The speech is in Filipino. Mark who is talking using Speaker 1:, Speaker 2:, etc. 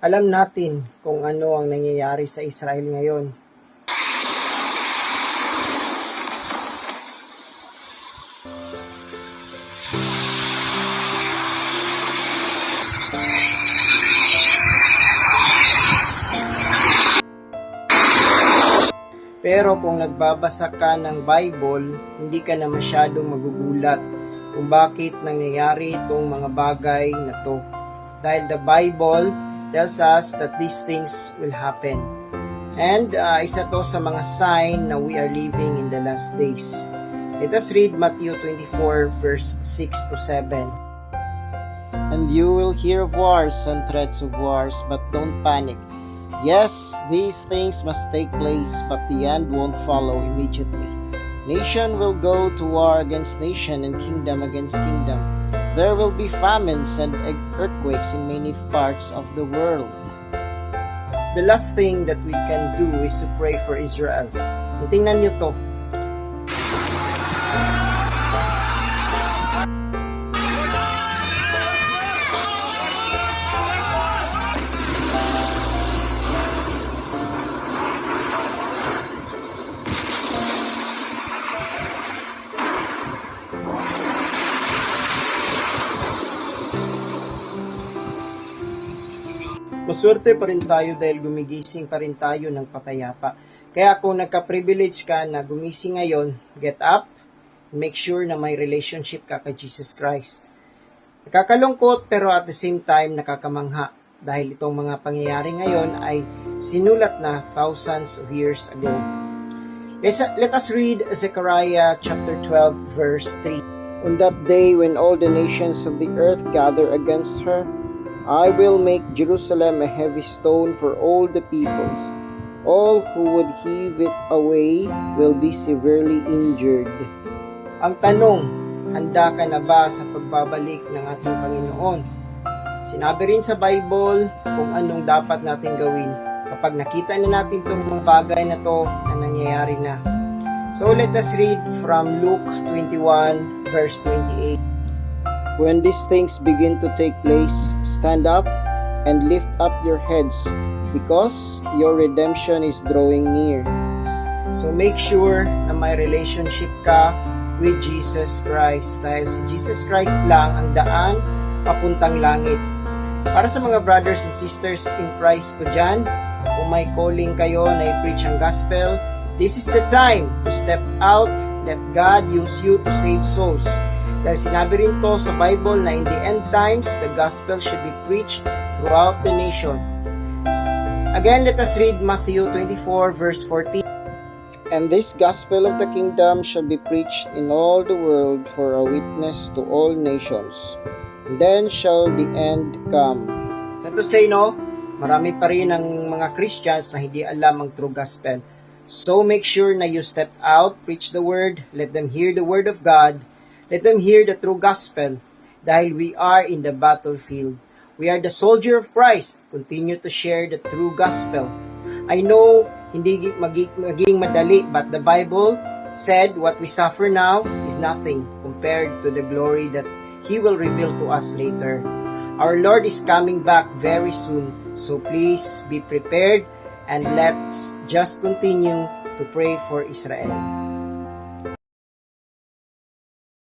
Speaker 1: Alam natin kung ano ang nangyayari sa Israel ngayon. Pero kung nagbabasa ka ng Bible, hindi ka na masyadong magugulat kung bakit nangyayari itong mga bagay na to. Dahil the Bible tells us that these things will happen. And isa to sa mga sign na we are living in the last days. Let us read Matthew 24 verse 6 to 7. And you will hear of wars and threats of wars, but don't panic. Yes, these things must take place, but the end won't follow immediately. Nation will go to war against nation and kingdom against kingdom. There will be famines and earthquakes in many parts of the world. The last thing that we can do is to pray for Israel. Tingnan niyo to. Maswerte pa rin tayo dahil gumigising pa rin tayo ng papayapa. Kaya kung nagka-privilege ka na gumising ngayon, get up, make sure na may relationship ka kay Jesus Christ. Nakakalungkot pero at the same time nakakamangha dahil itong mga pangyayari ngayon ay sinulat na thousands of years ago. Let us read Zechariah chapter 12 verse 3. On that day when all the nations of the earth gather against her, I will make Jerusalem a heavy stone for all the peoples. All who would heave it away will be severely injured. Ang tanong, handa ka na ba sa pagbabalik ng ating Panginoon? Sinabi rin sa Bible kung anong dapat natin gawin kapag nakita na natin itong mga bagay na to na nangyayari na. So let us read from Luke 21 verse 28. When these things begin to take place, stand up and lift up your heads, because your redemption is drawing near. So make sure na may relationship ka with Jesus Christ, dahil si Jesus Christ lang ang daan papuntang langit. Para sa mga brothers and sisters in Christ ko dyan, kung may calling kayo na i-preach ang gospel, this is the time to step out, let God use you to save souls. Dahil sinabi rin to sa Bible na in the end times, the gospel should be preached throughout the nation. Again, let us read Matthew 24 verse 14. And this gospel of the kingdom shall be preached in all the world for a witness to all nations. And then shall the end come. That to say, no, marami pa rin ang mga Christians na hindi alam ang true gospel. So make sure na you step out, preach the word, let them hear the word of God. Let them hear the true gospel dahil we are in the battlefield. We are the soldier of Christ. Continue to share the true gospel. I know hindi maging madali, but the Bible said what we suffer now is nothing compared to the glory that He will reveal to us later. Our Lord is coming back very soon, so please be prepared and let's just continue to pray for Israel.